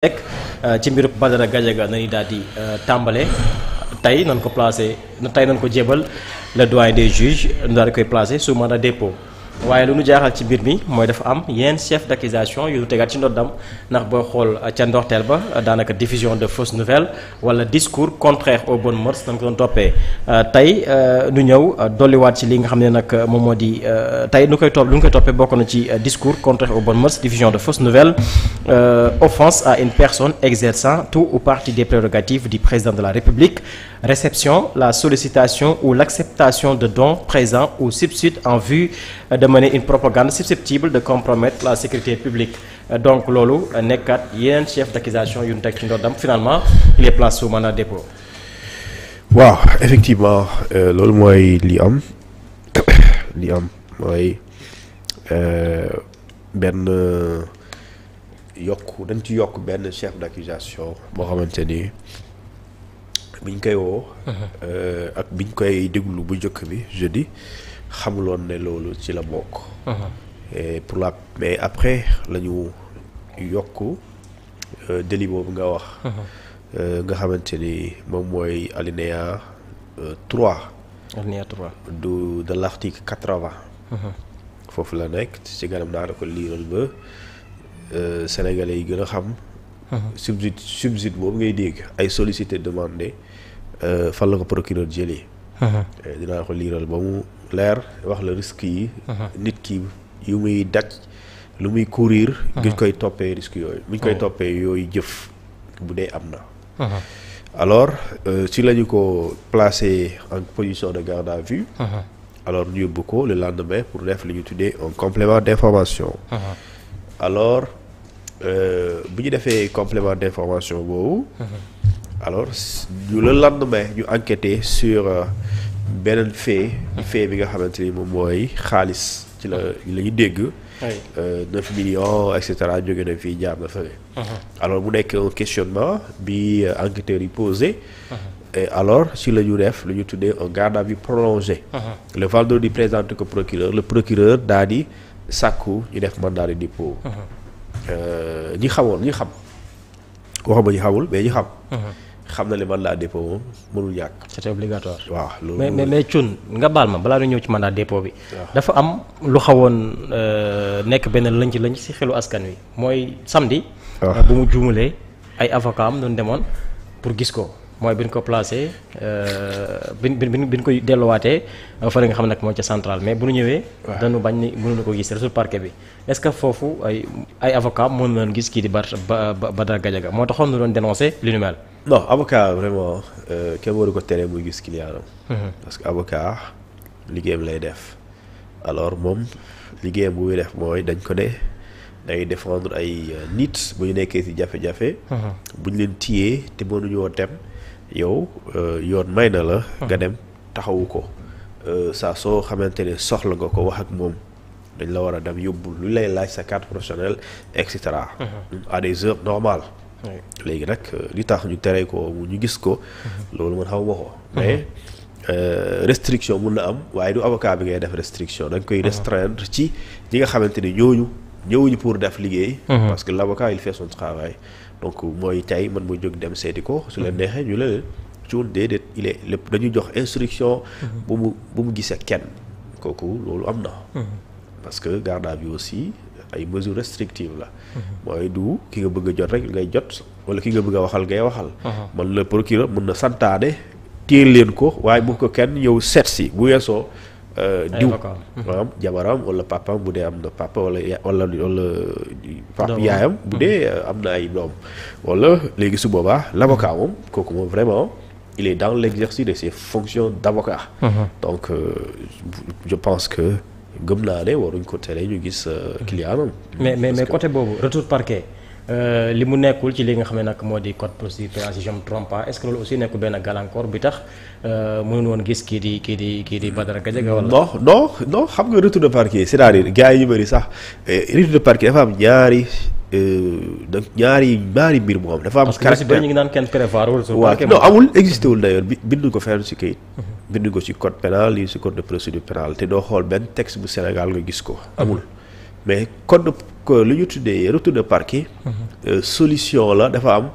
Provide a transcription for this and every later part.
nekk ci mbirub Badara Gadiaga nañu daal di tàmbale tey nañ ko placé tey nañ ko jébal le doyen des juges ñu daal di koy placé sous mandat de dépôt waaye lu nu jaaxal ci mbir mi mooy dafa am yenn chef d'accusation yu nu tegaat ci ndoddam ndax boo xool ca ndorteel ba daanaka diffusion de fausses nouvelles wala discours contraire aux bonnes mœurs nañ ko doon toppee tey nu ñëw dolliwaat ci li nga xam ne nag moom moo di tey lu ñu koy toppee bokk na ci discours contraire aux bonnes mœurs diffusion de fausses nouvelles offense à une personne exerçant tout ou partie des prérogatives du président de la République réception la sollicitation ou l'acceptation de dons présents ou substituts en vue de mener une propagande susceptible de compromettre la sécurité publique donc loolu nekkat yeneen chef d'accusation yu ñu teg ci ndoddam finalement il est placé sous mandat de dépôt. waaw effectivement loolu mooy li am mooy benn dañ ci yokk benn chef d'accusation boo xamante ni biñ koy woo ak biñ koy déglu bu njëkk bi jeudi xamuloon ne loolu ci la bokk. et mais après la ñu yokk délit boobu nga wax. nga xamante ni moom mooy alinéa 3. alinéa 3 de l'article 80. foofu la nekk ci ganam naa da ko liiral ba sénégalais yi gën a xam. subside boobu ngay dégg ay sollicité demandé fan la ko procureur jëlee. dinaa ko liiral ba mu leer wax la risque yi. nit ki yu muy daj lu muy courir. buñ koy toppee risque yooyu. buñ koy toppee yooyu jëf bu dee am na. alors ci la ñu ko placé en position de garde à vue. alors ñu yóbbu ko le lendemain pour def li ñu tuddee un complément d'information. alors bu ñu defee complément d'information boobu. alors le lendemain ñu enquêté sur beneen fait bi nga xamante ni moom mooy xaalis ci la ñu dégg. 9 millions et cetera jóge na fii jaar na fële. alors mu nekk un questionnement bi enquêteurs yi posé. et alors ci la ñu def lu ñu tuddee un garde à vue prolongé. le vendredi présenté ko procureur le procureur daal di sàkku ñu def mandat de dépôt. ñi xam waxuma ñi xamul mais ñi xam. xam na le mandat de dépôt moom mënul ñàkk. c'était obligatoire. waaw loolu mais Thioune nga baal ma balaa ñu ñëw ci mandat de dépôt bi. dafa am lu xawoon nekk benn lënc ci xelu askan wi mooy samedi. bu mu juumulee ay avocat am doon demoon pour gis ko mooy bi ñu ko placé bi ñu koy delluwaatee fa nga xam nag moo ca central mais bu ñu ñëwee. dañu bañ ni mënuñu ko gis sur parquet bi est-ce que foofu ay avocat mën nañu gis kii di Badara Gadiaga moo taxoon ñu doon dénoncer li nu mel. non avocat vraiment kenn waru ko tere muy gis client am. parce que avocat liggéeyam lay def alors moom liggéeyam bu muy def mooy dañ ko ne day défendre ay nit bu ñu nekkee ci jafe-jafe. bu ñu leen téyee te mënuñoo dem yow yoon may na la. nga dem taxawu ko saa soo xamante ne soxla nga ko wax ak moom dañ la war a dem yóbbu lu lay laaj sa carte professionnelle et cetera. à des heures normales. léegi nag li tax ñu tere ko ñu gis ko. loolu man xaw ma ko. mais restriction mun na am waaye du avocat bi ngay def restriction da nga koy restreindre ci ñi nga xamante ni ñëwuñu pour def liggéey. parce que l'avocat il fait son travail. donc mooy tey man muy jóg dem seeti ko su leen neexee ñu leen cuun déedéet il est lépp dañu jox instruction. bu mu gisee kenn kooku loolu am na. parce que garde à vue aussi. ay mesures restrictives la. mooy du ki nga bëgg a jot rek ngay jot wala ki nga bëgg a waxal ngay waxal. man le procureur mën na santaane téye leen ko waaye bu ko kenn ñëw seet si bu weesoo. diw maanaam jabaram wala papaam bu dee am na papa wala papa yaayam bu dee am na ay doom. wala léegi su boobaa l'avocat moom kooku moom vraiment il est dans l'exercice de ses fonctions d'avocat. donc je pense que. gëm naa ne waruñ ko tere ñu gis client am. mais côté boobu retour parquet li mu nekkul ci li nga xam ne nag moo di code procédure pénale si je me trompe pas est-ce que loolu aussi nekkul benn gàllankoor bi tax mënuñu woon gis kii di Badara Gadiaga wala. non xam nga retour de parquet c'est-à-dire gars yi ñu bëri sax retour de parquet dafa am ñaari mbir moo am dafa am. caractère parce que ñu ngi naan kenn prévoir wala. waaw non amul existé wul d'ailleurs binduñ ko fenn ci kayit. binduñ ko ci code pénal yi ci code de procédure pénale te doo xool benn texte bu Sénégal nga gis ko amul mais code que lu ñu tuddee retour de parquet. Solution la dafa am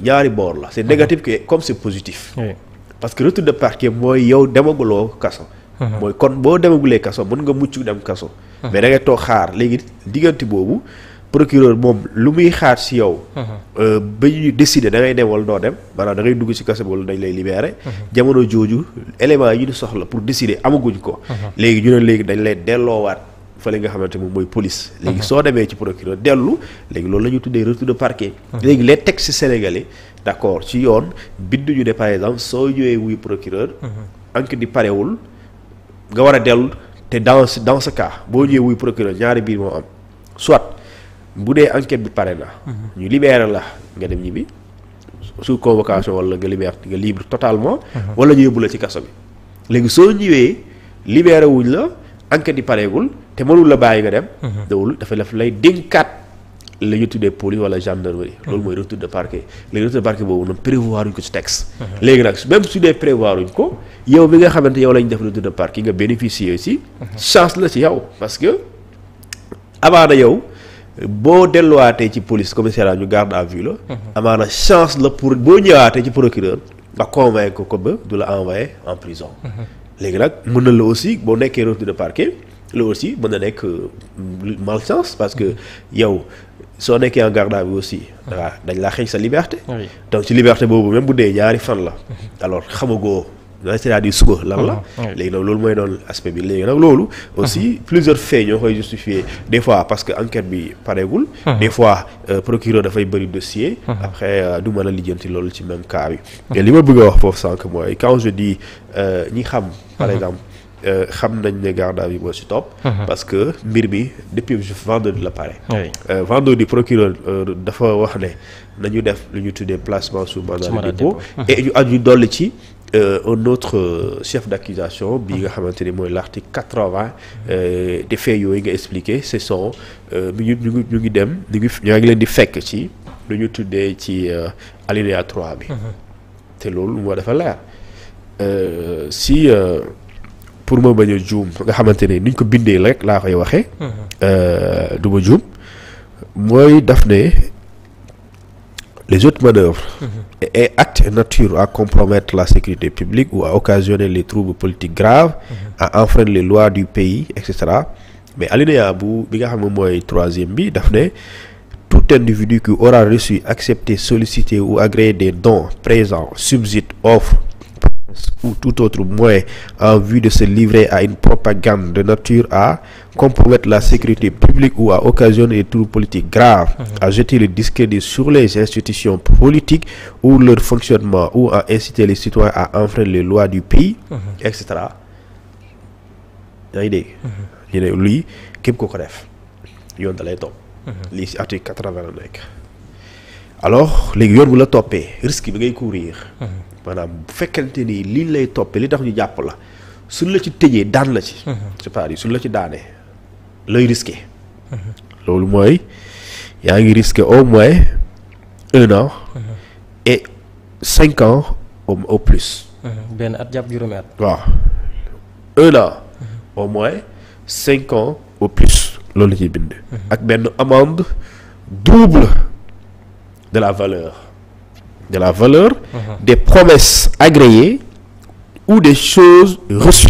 ñaari boor la c'est négatif que comme c'est positif. parce que retour de parquet mooy yow demaguloo kaso. mooy kon boo demagulee kaso mën nga mucc dem kaso. mais da ngay toog xaar léegi diggante boobu procureur moom lu muy xaar ci yow. ba ñu décider da ngay dem wala doo dem maanaam da ngay dugg ci kaso wala dañ lay libérer. jamono jooju éléments yi ñu soxla pour décider amaguñ ko. léegi ñu ne léegi dañ lay delloowaat fële nga xamante moom mooy police. léegi soo demee ci procureur dellu léegi loolu la ñuy tuddee retour de parquet. léegi les textes sénégalais d'accord ci yoon binduñu ne par exemple soo ñëwee wuy procureur. enquête di parewul nga war a dellu te dans ce cas boo ñëwee wuy procureur ñaari biir moo am soit bu dee enquête bi pare na. ñu libéré la nga dem ñibbi sous convocation wala nga nga libre totalement. wala ñu yóbbu la ci kaso bi. léegi soo ñëwee libéré wuñ la enquête yi pareegul te mënul la bàyyi nga dem. dawul daf lay dénkaat la ñu tuddee police wala gendarmerie. loolu mooy retour de parquet léegi retour de parquet boobu noonu prévoir uñ ko ci texte. léegi nag même su dee prévoir uñ ko yow bi nga xamante yow lañ def retour de parquet nga bénéficier aussi. chance la ci yow parce que amaana yow boo delluwaatee ci police commissariat ñu garde à vue la. amaana chance la pour boo ñëwaatee ci procureur nga convaincre ko ba du la envoyer en prison. léegi nag mën na la aussi boo nekkee retour de parquet la aussi mën na nekk malchance parce que yow soo nekkee en garde à vue aussi. dañ laa xëy sa liberté. donc ci liberté boobu même bu dee ñaari fan la. alors xamagoo c'est-à-dire suba lan la. léegi nag loolu mooy doon aspect bi léegi nag loolu. aussi plusieurs faits ñoo koy justifier des fois parce que enquête bi pareegul. des fois procureur dafay bëri dossier. après du mën a lijjanti loolu ci même cas bi. et li ma bëgg a wax foofu sànq mooy quand je dis ñi xam. par exemple xam nañ ne garde à vue moo ci topp. parce que mbir mi depuis vendredi la pare. vendredi procureur dafa wax ne nañu def lu ñu tuddee placement sous mandat de dépôt. et ñu aju dolli ci. un autre chef d'accusation bi nga xamante ni mooy l'article 80 des faits yooyu nga expliqué ce sont ñu ngi dem ñoo ngi leen di fekk ci lu ñu tuddee ci alinéa 3 bi. te loolu moo dafa leer si pour ma bañ a juum nga xamante ne ni ñu ko bindee rek laa koy waxee. du ma juum mooy daf ne. Les autres manœuvres et actes nature à compromettre la sécurité publique ou à occasionner les troubles politiques graves, à enfreindre les lois du pays, etc. Mais alinéa bi nga xam ne mooy troisième bi daf ne tout individu qui aura reçu, accepté, sollicité ou agréé des dons, présents, subsides, offres ou tout autre moyen en vue de se livrer à une propagande de nature à compromettre la sécurité publique ou à occasionner des troubles politiques graves, à jeter le discrédit sur les institutions politiques ou leur fonctionnement ou à inciter les citoyens à enfreindre les lois du pays, etc. yaa ngi dégg. ñu ne lii képp ko def yoon da lay topp. lii ci article 80 la nekk. alors léegi yoon bu la toppee risque bi ngay courir. maanaam bu fekkente ni liñ lay toppee li tax ñu jàpp la suñ la ci tëjee daan la ci. c'est-à-dire suñ la ci daanee lay risqué. loolu mooy yaa ngi risqué au moins 1 an. et 5 ans au plus. benn at jàpp juróomi at. waaw 1 an au moins 5 ans au plus loolu la ciy bind. ak benn amende double de la valeur. des promesses agréées ou des choses reçues.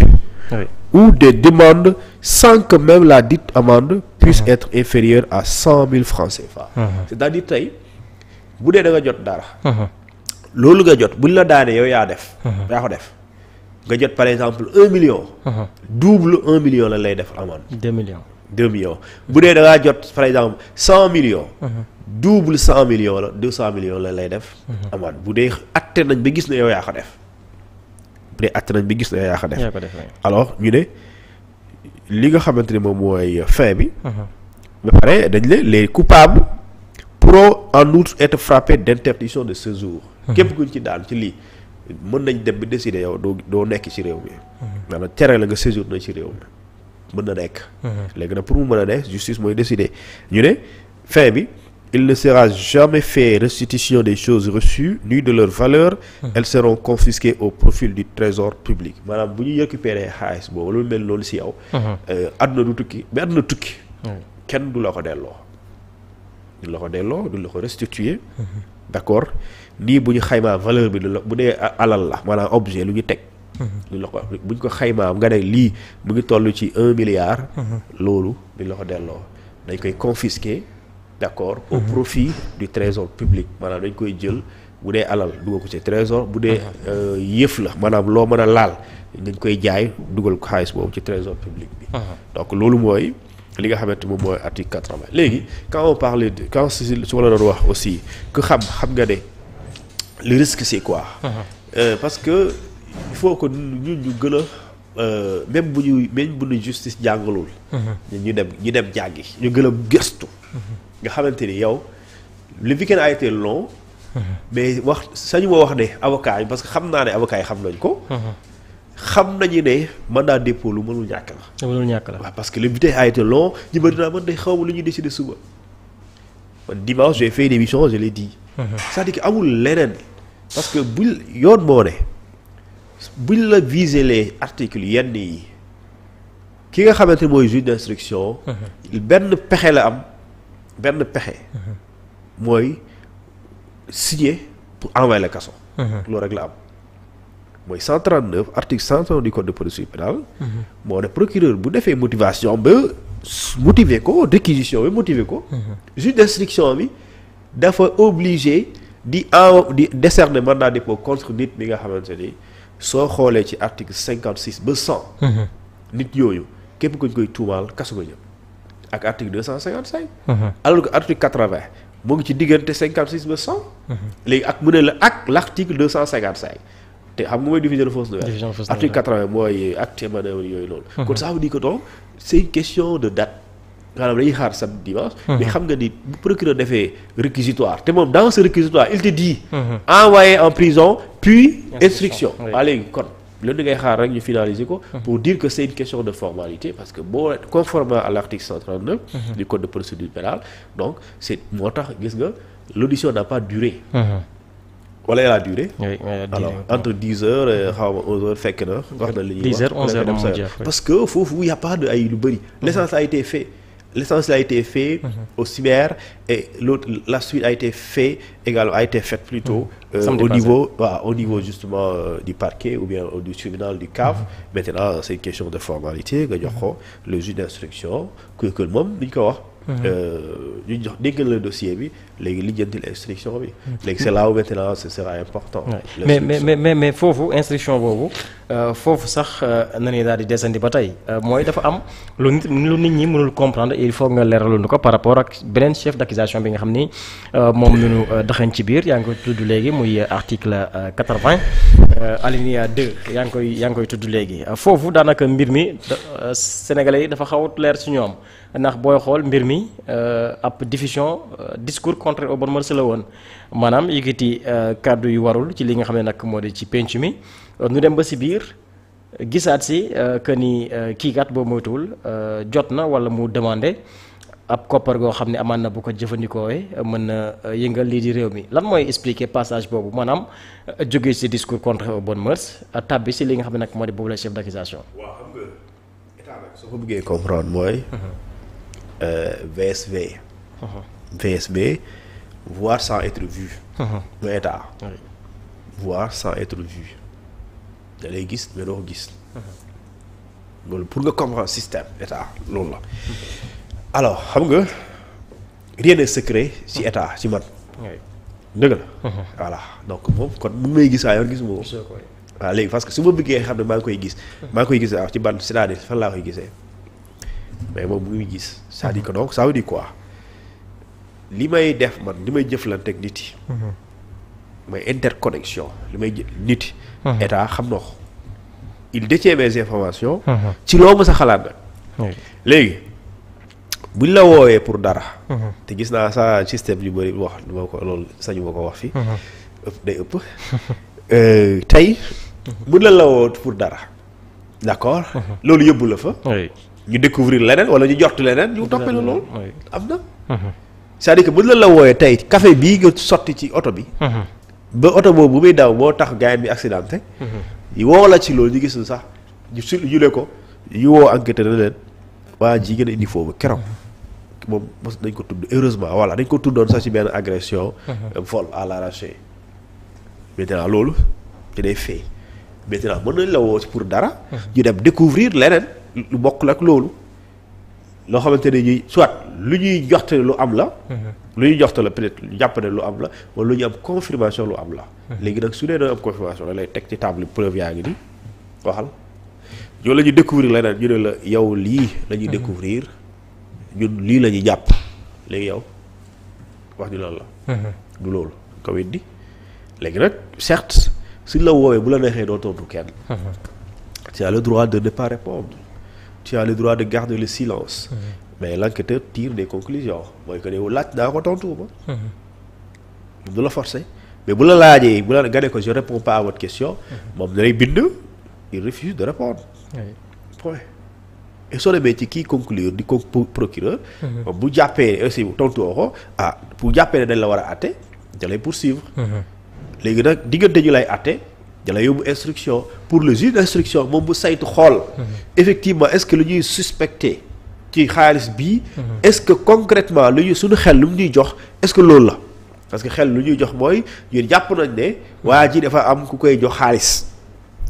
Ou des demandes sans que même la dite amende puisse être inférieure à 100 000 francs CFA. C'est-à-dire tey bu dee da nga jot dara. loolu nga jot buñ la daanee yow yaa ko def nga jot par exemple 1 million. double 1 million la lay def amende. 2 millions bu dee da ngaa jot par exemple 100 millions. double 100 millions la 200 millions la lay def. amende bu dee atte nañ ba gis na yow yaa ko def. alors ñu ne li nga xamante ne moom mooy fin bi. ba pare dañ ne les coupables pourront en outre être frappés d'interdiction de séjour. képp kuñ ci daan ci lii mën nañ dem ba décider yow doo nekk ci réew mi. maanaam tere la nga séjour na ci réew mi mën na nekk. léegi nag pour mu mën a nekk justice mooy décider ñu ne fin bi. Il ne sera jamais fait restitution des choses reçues ni de leur valeur. Elles seront confisquées au profit du trésor public. maanaam bu ñu récupérer xaalis boobu lu mel loolu ci yow. àdduna du tukki mais àdduna tukki. kenn du la ko delloo. du la ko delloo du la ko restituer. d'accord nii bu ñu xaymaa valeur bi bu dee alal la maanaam objet lu ñu teg. du la ko bu ñu ko xaymaa nga ne lii mu ngi toll ci 1 milliard. loolu du la ko delloo dañ koy confisquer d'accord au profit du trésor public maanaam dañ koy jël bu dee alal dugal ko ci trésor bu dee yëf la maanaam loo mën a laal dañ koy jaay dugal ko xaalis boobu ci trésor public bi. donc loolu mooy. li nga xamante moom mooy article 80 léegi quand on parle de quand su ma la doon wax aussi que xam nga ne le risque c'est quoi. parce que il faut que ñun ñu gën a même bu ñu justice jàngalul. ñu dem jàngi ñu gën a gëstu. nga xamante ni yow le week-end a été long. mais sañu ma wax ne avocat yi parce que xam naa ne avocat yi xam nañ ko. xam nañu ne mandat dépôt lu mënul ñàkk la. mënul ñàkk la waaw parce que le week-end a été long ñu bëri naa man de xaw ma lu ñuy décider suba. man dimanche j'ai fait une émission je l'ai dit. c'est-à-dire que amul leneen. parce que yoon moo ne buñ la viser les articles yenn yi ki nga xamante mooy juge d'instruction. benn pexe la am benn pexe. mooy signer pour envoyer la kaso. loolu rek la am. mooy 139 article 139 du code de procédure pénale. moo ne procureur bu defee motivation ba motiver ko réquisition bi motiver ko. juge d'instruction bi dafa obligé di décerner mandat de dépôt contre nit mi nga xamante ni soo xoolee ci article 56 ba 100. nit yooyu képp ku ñu koy tuumaal kaso nga jëm ak article 255. alors que article 80 mu ngi ci diggante 56 ba 100. léegi ak mu ne la ak l'article 255. te xam nga mooy division de fausse nouvelle. article 80 mooy acte manœuvre yooyu loolu. kon ça veut dire que donc c'est une question de date. maanaam dañuy xaar samedi dimanche. mais xam nga ni bu procureur defee réquisitoire te moom dans ce réquisitoire il te dit. envoyer en prison puis instruction. waa léegi kon loolu da ngay xaar rek ñu finaliser ko. pour dire que c'est une question de formalité parce que boo conformément à l'article 139. du code de procédure pénale donc c'est moo tax gis nga l'audition n'a pas duré. wala elle a duré. oui alors entre 10 heures et xaw ma 11 heures fekk na. wax na li ñuy wax 10 heures 11 heures moom jeex parce que foofu y a pas de ay lu bëri. l'essentiel a été fait. l'essentiel a été fait au CIMER et l'autre la suite a été fait également a été faite plutôt au niveau justement du parquet ou bien du tribunal du CAF. Maintenant c'est une question de formalité nga jox ko le juge d'instruction que moom duñ ko wax. ñu jox déggal le dossier bi léegi lijjantil instruction bi. léegi c'est là où maintenant ce sera important. mais foofu instruction boobu foofu sax na ni daal di desandi ba tey mooy dafa am lu nit ñi mënul comprendre il faut nga leeraloon ko par rapport ak beneen chef d'accusation bi nga xam ni moom la ñu daxañ ci biir yaa ngi koy tudd léegi muy article 80 alinéa 2 yaa ngi koy tudd léegi foofu daanaka mbir mi sénégalais yi dafa xawut leer ci ñoom. ndax booy xool mbir mi ab diffusion discours contraire aux bonnes mœurs la woon maanaam yëkkati kàddu yu warul ci li nga xam ne nag moo di ci penc mi ñu dem ba si biir gisaat si que ni kii kat boo moytuwul jot na wala mu demandé ab koppar goo xam ne amaan na bu ko jëfandikoowee mën na yëngal lii di réew mi lan mooy expliquer passage boobu maanaam jógee si discours contraire aux bonnes mœurs tàbbi si li nga xam ne nag moo di boobu la chef d'accusation. waaw xam nga état nag soo ko bëggee comprendre mooy. VSV. VSB voir sans être vu. mooy état. voir sans être vu. da lay gis mais doo ko gis. loolu pour nga comprendre système état loolu la. alors xam nga rien n'est secret ci état ci man. dëgg la. voilà donc moom kon mun may gis yoon gisuma ko. waaw léegi parce que su ma bëggee xam ne maa ngi koy gis. maa ngi koy gis ci ban c'est-à-dire fan laa koy gisee. mais moom mu ngi gis c'est-à-dire que donc ça veut dire quoi li may def man li may jëflanteeg nit yi. mooy interconnexion li may nit yi. état xam na ko il détient mes informations. ci loo mës a xalaat nag. léegi buñ la woowee pour dara. te gis naa sa système yu bëri wax duma ko loolu sañu ma ko wax fi ëpp day ëpp. tey buñ la woo pour dara d'accord. loolu yóbbu la fa. ñu découvrir leneen wala ñu jort leneen ñu toppee la loolu am na c'est-à-dire que buñ la wooyee tey café bii nga sotti ci oto bi ba oto boobu bu muy daw moo tax gars bi accidenté woo la ci loolu ñu gis sax ñu ne ko ñu woo enquêteur na leen waa ji gën a indi foofu keroog moom mos nañ ko tudd heureusement voilà dañ ko tuddoon sax ci benn agression. vol à l'arraché. maintenant loolu ci day fay maintenant mën nañ la woo pour dara. ñu dem découvrir leneen lu bokkul ak loolu. loo xamante ne ñuy soit lu ñuy joxte lu am la. lu ñuy joxte la peut-être jàpp ne lu am la wala lu ñu am confirmation lu am la. léegi nag su dee da am confirmation da lay teg ci table preuve yaa ngi nii waxal. ñoo la ñuy découvrir leneen ñu ne la yow lii la ñuy découvrir ñun lii la ñuy jàpp léegi yow wax ñu lan la. du loolu ko weddi léegi nag certes suñ la woowee bu la neexee doo tontu kenn. tu as le droit de ne pas répondre. tu as le droit de garder le silence. mais l'enquêteur tire des conclusions mooy que ne laaj daa ko tontu ma. du la forcer mais bu la laajee bu la nga ne ko je réponds pas à votre question. moom da lay bind il refuse de répondre. point et soo demee ci kii conclure di ko procureur. moom bu jàppee aussi tontu woo ko bu jàppee ne dañ la war a àtte da lay poursuivre. léegi nag diggante ñu lay àtte. da lay yóbbu instruction pour le juge d'instruction moom bu saytu xool. effectivement est-ce que lu ñuy suspecté ci xaalis bii. est-ce que concrètement lu ñu suñu xel lu mu ñuy jox est-ce que loolu la. parce que xel lu ñuy jox mooy ñun jàpp nañ ne waa ji dafa am ku koy jox xaalis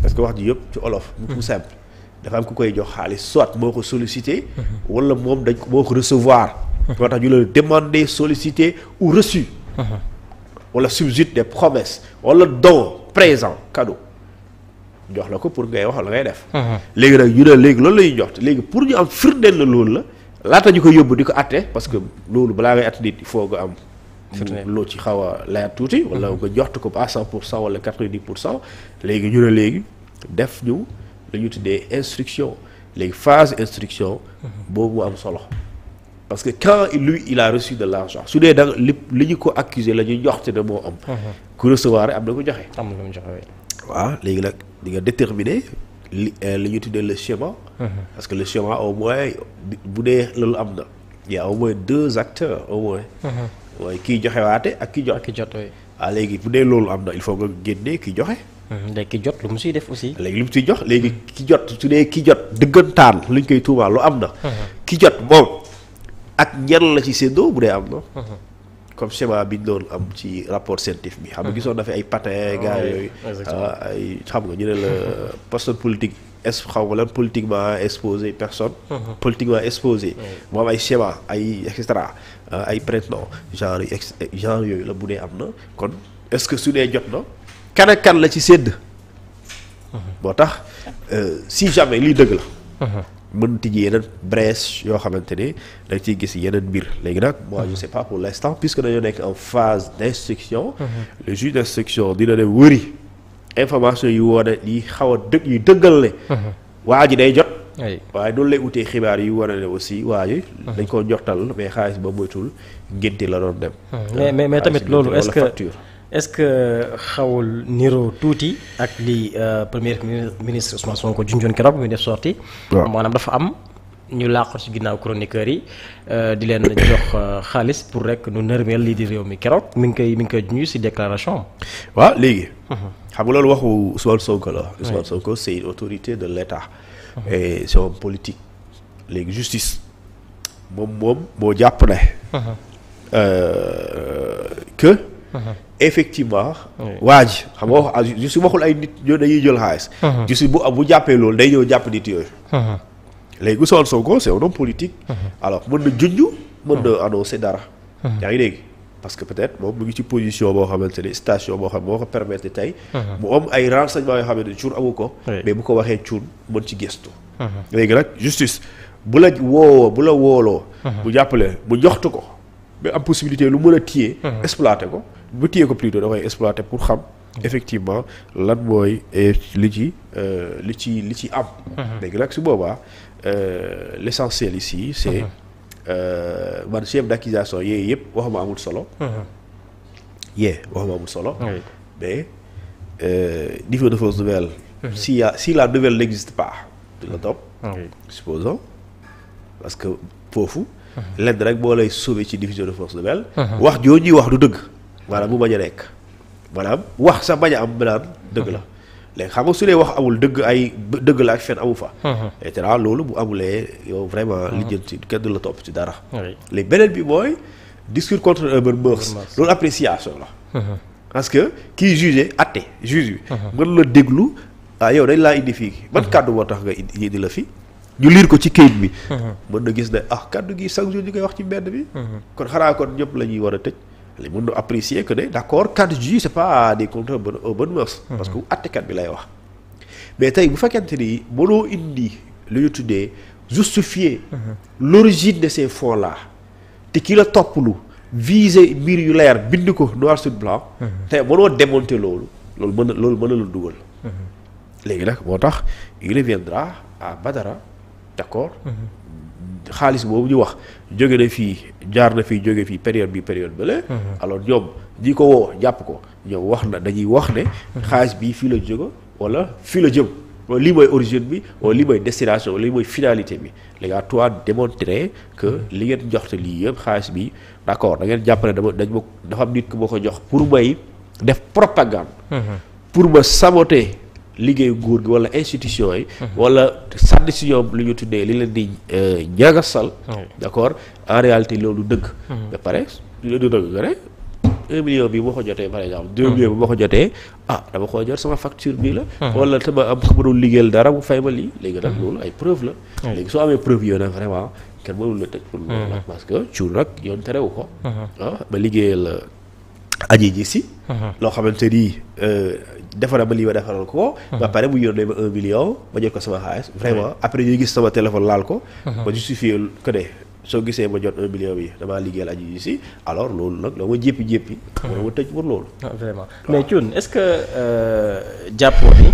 parce que wax ji yëpp ci olof. mu simple dafa am ku koy jox xaalis soit moo ko sollicité. wala moom dañ ko moo ko recevoir. moo tax ñu la demander sollicité ou reçu. wala substitut des promesses wala don. présent cadeau jox la ko pour ngay wax la ngay def. léegi nag ñu ne léegi loolu la ñuy jox léegi pour ñu am firndeel la loolu la laata ñu ko yóbbu di ko atte parce que loolu balaa ngay atte nit il faut nga am. loo ci xaw a leer tuuti. wala nga joxtu ko à 100% wala 90%. léegi ñu ne léegi def ñu la ñu tuddee instruction léegi phase instruction. boobu mu am solo. parce que quand lui il a reçu de l'argent su dee da li ñu ko accusé la ñuy joxte ne moo am. ku recevoir am na ko joxe. am na mu joxe waaw léegi nag di nga déterminer li ñu tuddee le schéma. parce que le schéma au moins bu dee loolu am na. y a au moins 2 acteurs au moins. mooy kiy joxe waate ak ki jot. ak ki jot waaw léegi bu dee loolu am na il faut nga génnee ki joxe. léegi ki jot lu mu siy def aussi. léegi li mu siy jox léegi ki jot su dee ki jot dëggantaan luñ koy tuumaal lu am na. ki jot moom. ak ñan la ci séddoo bu dee am na. comme schéma bi ñu doon am ci rapport scientifique bi. xam nga gisoon na fi ay patin gars yooyu. ay xam nga ñu ne la personne politique xaw ma lan politiquement exposé personne. politiquement exposé. moo am ay schéma ay et cetera ay prénom genre yooyu la bu dee am na kon est-ce que su dee jot na. kan ak kan la ci sédd. moo tax si jamais lii dëgg la. mën tijji yeneen brèche yoo xamante ne da nga ciy gis yeneen mbir léegi nag moi je sais pas pour l'instant puisque dañoo nekk en phase d'instruction. le juge d'instruction dina dem wëri information yu wane yi xaw a yu dëggal ne. waa ji day jot. waaye noonu lay utee xibaar yu wane ne aussi waa ji dañ koo joxtal mais xaalis ba moytul ngénte la doon dem. mais tamit loolu est-ce que xawul niroo tuuti ak li premier ministre Ousmane Sonko junjoon keroog muy def sorti maanaam dafa am ñu làqu ci ginnaaw chroniqueurs yi di leen jox xaalis pour rek nu nërmeel lii di réew mi keroog mi ngi koy junj ci déclaration. waaw léegi. xam nga loolu waxu Ousmane Sonko la. Ousmane Sonko c'est une autorité de l'État. et c'est un politique. léegi justice moom moo jàpp ne. que. effectivement. waa ji xam nga wax juste waxul ay nit ñoo dañuy jël xaalis. juste bu jàppee loolu day ñëw jàpp nit yooyu. léegi Ousmane Sonko c'est un homme politique. alors mën na junj. mën na annoncer dara. yaa ngi dégg parce que peut-être moom mu ngi ci position boo xamante ne station boo xam moo ko permettre tey. mu am ay renseignements yoo xamante ne cuun amu ko. mais bu ko waxee cuun mën ci gestu. léegi nag justice bu la wooloo. bu jàppale bu joxtu ko. ba am possibilité lu mën a téye. exploiter ko bu téye ko plutôt da koy exploiter pour xam. effectivement lan mooy li ci am. léegi nag su boobaa l'essentiel ici c'est man chef d'accusation yee yëpp waxuma amul solo. waxuma amul solo. mais niveau de fausse nouvelle. si la nouvelle n'existe pas. du la topp. supposons parce que foofu. lenn rek boo lay sauver ci diffusion de fausse nouvelle. wax joo ñuy wax du dëgg. maanaam mu bañ a nekk. maanaam wax sa bañ a am naan dëgg la léegi xam nga su dee wax amul dëgg ay dëgg la ak fen amu fa. et cetera loolu bu amulee yow vraiment lijjanti kenn du la topp ci dara. léegi beneen bi mooy discours contre urban mœurs loolu appréciation la. parce que kii jugé atte juge bi. mën la déglu yow dañ laa indi fii ban kàddu moo tax nga indi la fi. ñu liir ko ci kayit bi. mën na gis ne kàddu gi chaque jour ñu koy wax ci mbedd bi. kon xanaa kon ñëpp la ñuy war a tëj. léegi mën na apprécier que ne d' accord kàddu ji c' est pas des contre urban mœurs. parce que attekat bi lay wax. mais tey bu fekkente ni mënoo indi lu ñu tuddee justifier. l' origine de ces fonds là. te ki la topplu viser mbir yu leer bind ko noir sur blanc. tey mënoo démonter loolu. loolu mën na la dugal. léegi nag moo tax il reviendra à Badara d' accord. xaalis boobu ñu wax jóge na fii jaar na fii jóge fii période bi période bële. alors ñoom ñi ko woo jàpp ko ñoom wax na dañuy wax ne. xaalis bii fii la jóge wala fii la jëm wala lii mooy origine bi wala lii mooy destination lii mooy finalité bi léegi à toi démontrer que li ngeen joxte lii yëpp xaalis bi d' accord da ngeen jàpp ne dafa am nit ku ma ko jox pour may def propagande. pour ma saboter. liggéeyu nguur gi wala institution yi. wala sànni si ñoom lu ñu tuddee li leen di ñagasal. d' accord en réalité loolu dëgg. ba pare lu du dëgg nga ne 1 million bi boo ko jotee par exemple 2 millions bi boo ko jotee dama ko jot sama facture bii la. wala sama am ku ma doon liggéeyal dara mu fay ma lii léegi nag loolu ay preuve la. léegi soo amee preuve yooyu nag vraiment kenn mënul la tëj pour loolu nag parce que cuur nag yoon terewu ko. ba liggéeyal aji ji si. loo xamante ni. defara ba lii ma defaral ko. ba pare mu yónnee ma 1 million ma jot ko sama xaalis vraiment après ñuy gis sama téléphone laal ko. ma justifié que ne soo gisee ma jot 1 million bi damaa liggéeyal aji yi si alors loolu nag la ma jéppi. ma tëj pour loolu. vraiment mais Thioune est-ce que jàppoo ni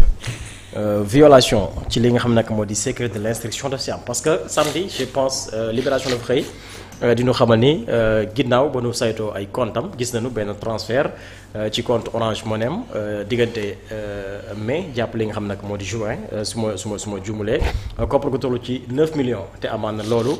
violation ci li nga xam nag moo di secret de l'instruction daf si am parce que samedi je pense Libération dafa xëy. di ñu xamal ni ginnaaw ba nu saytoo ay compte am gis nañu benn transfert ci compte Orange Money am diggante mai jàpp li nga xam nag moo di juin su ma jumulee koppar gu toll ci 9 millions te amaan na loolu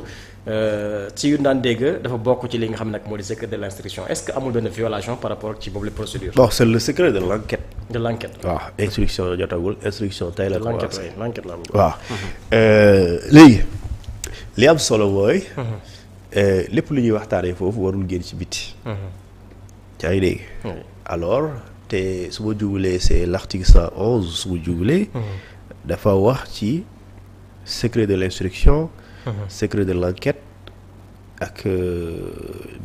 ci yu daan dégg dafa bokk ci li nga xam nag moo di secret de l'instruction est-ce que amul benn violation par rapport ci boobu la procédure. bon c'est le secret de l'enquête. de l'enquête. waaw instruction jotagul instruction tey la. commencé l'enquête la waaw léegi li am solo mooy. lépp lu ñuy waxtaanee foofu warul génn ci biti. yaa ngi dégg. alors te su ma jubalee c'est l'article 111 su ma jubalee. dafa wax ci secret de l'instruction. secret de l'enquête ak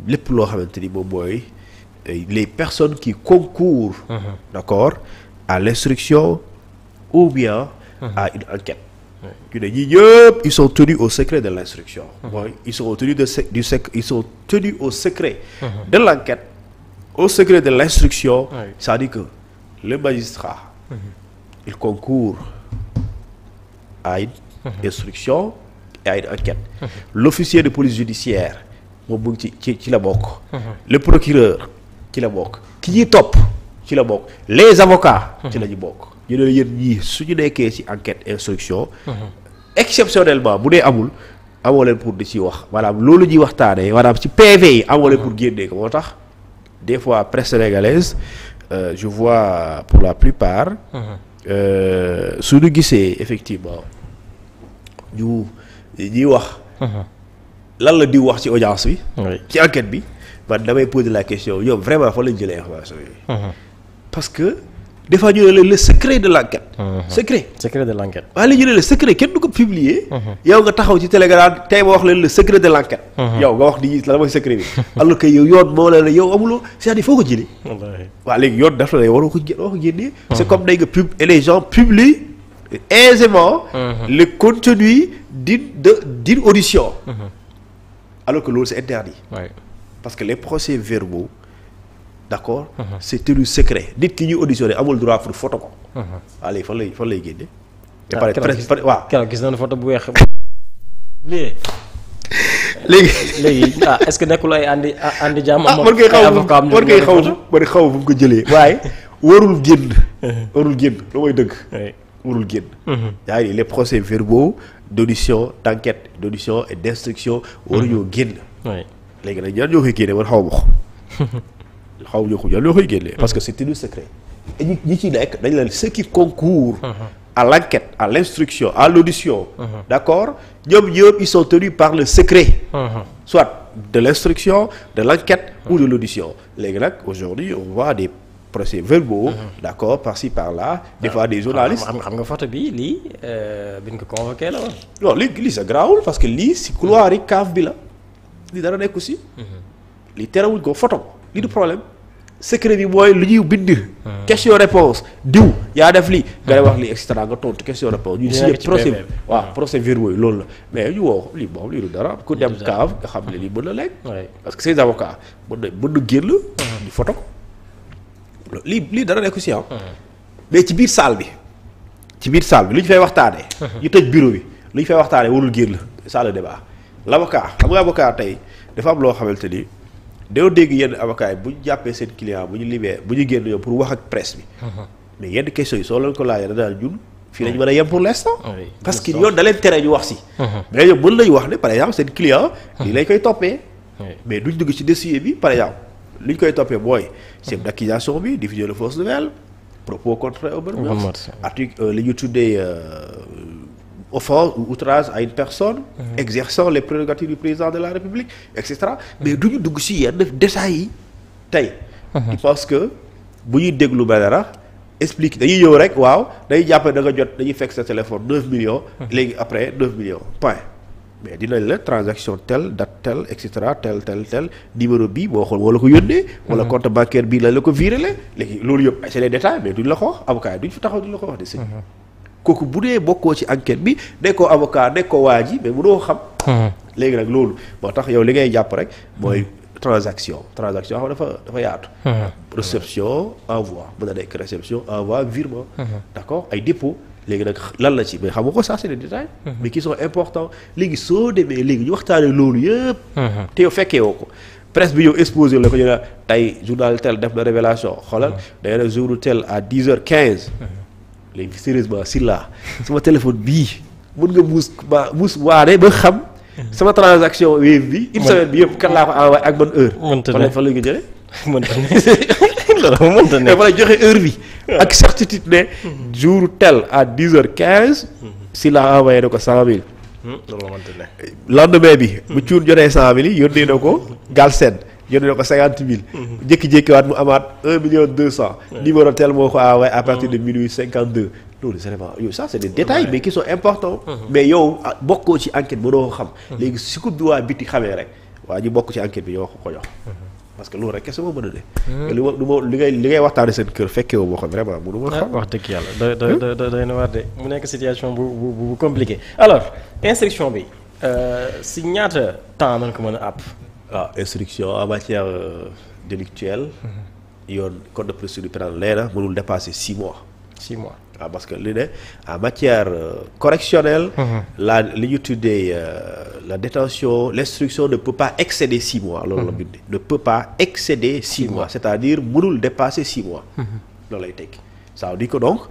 lépp loo xamante ni moom mooy les personnes qui concourent. d'accord à l'instruction ou bien à une enquête. ñu ne ñii ñëpp ils sont tenus au secret de l'instruction. mooy ils sont tenus ils sont tenus au secret. de l'enquête au secret de l'instruction. c'est-à-dire que le magistrat. il concourt à une instruction et à une enquête. l'officier de police judiciaire moom mu ngi ci la bokk. le procureur ci la bokk. ki ñuy topp ci la bokk. les avocats. ci la ñu bokk. ñu ne yéen ñii su ñu nekkee ci enquête instruction. exceptionnellement bu dee amoo leen pour di ci wax maanaam loolu ñuy waxtaanee maanaam ci PV yi amoo leen pour génnee ko moo tax des fois presse sénégalaise je vois pour la plupart. su ñu gisee effectivement ñuy wax. lan la di wax ci audience bi. ci enquête bi man damay poser la question yow vraiment fa lañ jëlee information yooyu. parce que. des fois ñu ne le secret de l'enquête. secret de l'enquête. waaye li ñu ne le secret kenn du ko publier. yow nga taxaw ci Telegram tey ma wax leen le secret de l'enquête. yow nga wax di lan mooy secret bi. alors que yow yoon moo la yow amuloo c'est-à-dire foo ko jëlee. waaw léegi yoon daf la ne waroo ko génnee. c'est comme day nga et les gens publient aisément. le contenu d'une audition. alors que loolu c'est interdit. parce que les procès-verbaux. d'accord c'est tenu secret nit ki ñuy auditionné amul droit pour photo ko. waaw léegi fan lay génne. waaw keroog gis nañu photo bu weex. léegi est-ce que nekkul ay andi jàmm. man kay xaw fu mu ko jëlee. waaye warul génn. lu mooy dëgg. warul génn. yaa ngi les procès-verbaux d'audition d'enquête d'audition et d'instruction waruñoo génn. léegi nag ñaan ñoo koy génne man xaw ma ko. xaw ñoo ko ñoo koy génnee parce que c'est tenu secret. ñi ci nekk dañ leen ce qui concourt à l'enquête, à l'instruction, à l'audition, d'accord, ñoom ñëpp ils sont tenus par le secret, soit de l'instruction, de l'enquête ou de l'audition. Léegi nag aujourd'hui on voit des procès-verbaux, d'accord, par-ci par-là, des fois des journalistes. xam nga photo bi lii bi ñu ko convoqué la woon. non lii c'est grawul parce que lii si couloir yi cave bi la lii dara nekk aussi. lii terewuñ ko photo lii du problème. secret bi mooy lu ñuy bind. question réponse diw yaa def lii. nga wax lii et cetera nga tontu question réponse. ñu signé procès waaw procès verbaux yi loolu la mais ñu woo lii moom lii du dara ku dem cave nga xam ne lii mën na lekk. parce que ces avocats mën na génn. di photo ko lii dara nekk aussi mais ci biir salle bi lu ñu fay waxtaanee. ñu tëj bureau bi lu ñu fay waxtaanee warul génn salle de débat. l'avocat xam nga avocat tey dafa am loo xamante ni. doo dégg yenn avocats yi bu ñu jàppee seen client bu ñu libee bu ñu génn ñoom pour wax ak presse bi. mais yenn questions yi soo leen ko laajee daal ñun fii lañ mën a yem pour l'instant. parce que yoon da leen tere ñu wax si. mais ñoom mën nañu wax ne par exemple seen client. lii lañ koy toppee. mais duñ dugg ci dossier bi par exemple li ñu koy toppee mooy. chef d'accusation bi diffusion de fausses nouvelles propos contraires au bon mœurs. article li ñu tuddee. offense ou outrage à une personne exerçant les prérogatives du président de la République et cetera mais duñu dugg ci yenn détails yi tey je pense que bu ñuy déglu ba dara explique dañuy ñëw rek waaw dañuy jàpp da nga jot dañuy fekk sa téléphone 9 millions léegi après 9 millions point mais dinañ la transaction telle date telle et cetera tel numéro bi boo xool wala ko yónnee wala compte bancaire bii la ko viré léegi loolu yëpp c'est les détails mais duñ la ko wax avocat yi duñ fi taxaw duñ la ko wax de sëñ kooku bu dee bokkoo ci enquête bi nekkoo avocat nekkoo waa ji mais mënoo xam. léegi nag loolu moo tax yow li ngay jàpp rek mooy transaction xam dafa yaatu. réception envoi mën na nekk réception envoi virement. d'accord ay dépôt léegi nag lan la ci mais xam nga ko ça c'est des détails. mais qui sont importants léegi soo demee léegi ñu waxtaanee loolu yëpp. te yow fekkee woo ko. presse bi yow exposé la ko ñu ne tey journal tel def na révélation xoolal day na jour tel à 10h15. léegi sérieusement Sylla sama téléphone bii mën nga muus waane ba xam sama transaction Wave bi une semaine bi yëpp kan laa ko envoyé ak bonne heure. mënta ne fa la nga jëlee. mënta ne loolu mënta ne. dafa lay joxe heure bi. ak certitude ne. jour tel à 10h15. Sylla envoyé na ko 100000. loolu mënta ne. lendemain bi. bu cuun jotee 100000 yi yónnee na ko Galsen. yónnee na ko 50000. jékki-jékki waat mu amaat 1,2 million. numéro tel moo ko envoyé à partir de minuit 52. loolu c'est vraiment yow ça c'est des détails mais qui sont importants. mais yow bokkoo ci enquête mënoo ko xam. léegi su ko bi waa biti xamee rek waa ji bokk ci enquête bi ñoo ko jox. parce que loolu rek kese moo mën a ne. li ngay waxtaanee seen kër fekkee woo moo xam vraiment mënu ma xam. wax dëgg yàlla doy na war de mu nekk situation bu compliqué alors instruction bi si ñaata temps nañ ko mën a àpp. instruction en matière délictuelle. yoon code de procédure pénale nee na mënul dépasser 6 mois. 6 mois parce que li ne en matière correctionnelle. li ñu tuddee la détention l'instruction ne peut pas excéder 6 mois. loolu la bindee ne peut pas excéder 6 mois c'est-à-dire mënul dépasser 6 mois. loolu lay tekki ça veut dire que donc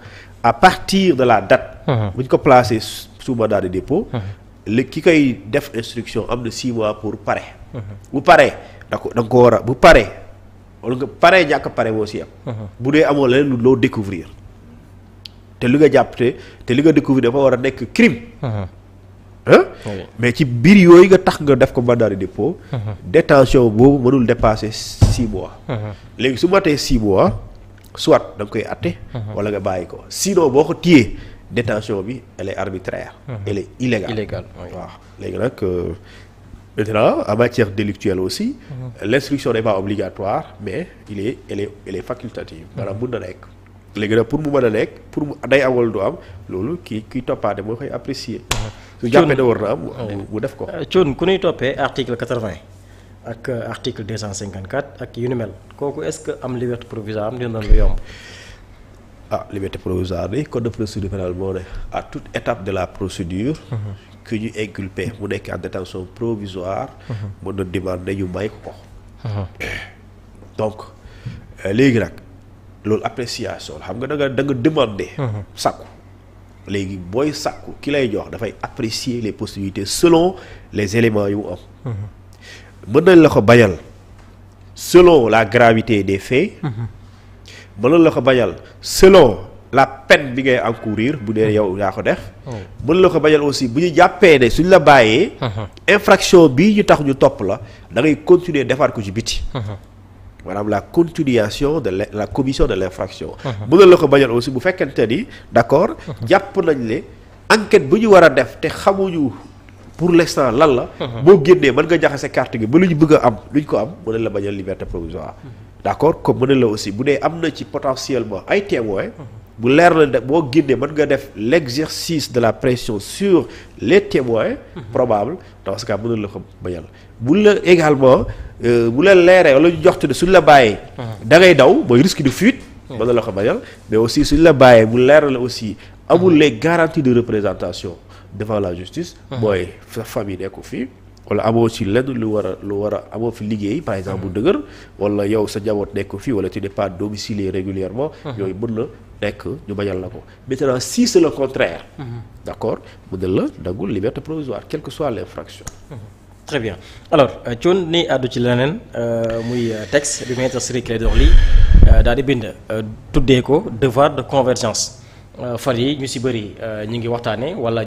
à partir de la date. bu ñu ko placer sous mandat de dépôt. ki koy def instruction am na 6 mois pour pare. bu paree da nga ko war a bu paree wala nga paree ñàkk pare boo si am. bu dee amoo leneen loo découvrir te li nga jàpp te li nga découvrir dafa war a nekk crime. mais ci biir yooyu nga tax nga def ko mandat de dépôt. détention boobu mënul dépasser 6 mois. léegi su matee 6 mois soit da nga koy atte. wala nga bàyyi ko sinon boo ko téyee détention bi elle est arbitraire. elle est illégale. waaw léegi nag. Maintenant, en matière délictuelle aussi, l'instruction n'est pas obligatoire, mais elle est facultative. maanaam mën na nekk. léegi nag pour mu mën a nekk pour mu day am wala du am loolu kii toppaate moo koy apprécier. su jàppee ne war na am mu def ko. Thion ku ñuy toppee article 80 ak article 254 ak yu ni mel kooku est-ce que am liberté provisoire am dina lu yomb. Liberté provisoire bi code de procédure pénale moo ne à toute étape de la procédure. que ñu inculpé mu nekk en détention provisoire. mën na demander ñu may ko. donc léegi nag loolu appréciation xam nga da nga demander. sàkku léegi booy sàkku ki lay jox dafay apprécier les possibilités selon les éléments yu mu am. mën nañ la ko bañal selon la gravité des faits. mën na la ko bañal selon la peine bi ngay encourir bu dee yow yaa ko def. mën la ko bañal aussi bu ñu jàppee ne suñ la bàyyee. infraction bii ñu tax ñu topp la da ngay continuer defaat ko ci biti. maanaam la continuation de la commission de l'infraction. mën na la ko bañal aussi bu fekkente ni d'accord jàpp nañ ne enquête bu ñu war a def te xamuñu pour l'instant lan la. boo génnee mën nga jaxase carte gi ba lu ñu bëgg a am luñ ko am mën na la bañal liberté provisoire. d'accord comme mën na la aussi bu dee am na ci potentiellement ay témoins. bu leer la boo génnee mën nga def l'exercice de la pression sur les témoins probables dans ce cas mën na la ko bañal bu la également bu la leeree wala ñu joxtu ne suñ la bàyyee da ngay daw mooy risque de fuite mën na la ko bañal mais aussi suñ la bàyyee bu leer la aussi amul les garanties de représentation devant la justice mooy sa famille nekku fii wala amoo ci lenn lu war a amoo fi liggéey par exemple bu dëgër wala yow sa njaboot nekk fii wala tu n'es pas domicilié régulièrement yooyu mën na nekk ñu bañal la ko maintenant si c'est le contraire d'accord mën na la daggul liberté provisoire quelle que soit l'infraction. Très bien alors Thioune ni àddu ci leneen muy texte bi Maître Ciré Clédor Ly daal di bind tuddee ko devoir de convergence fan yi ñu ci bëri ñu ngi waxtaane wala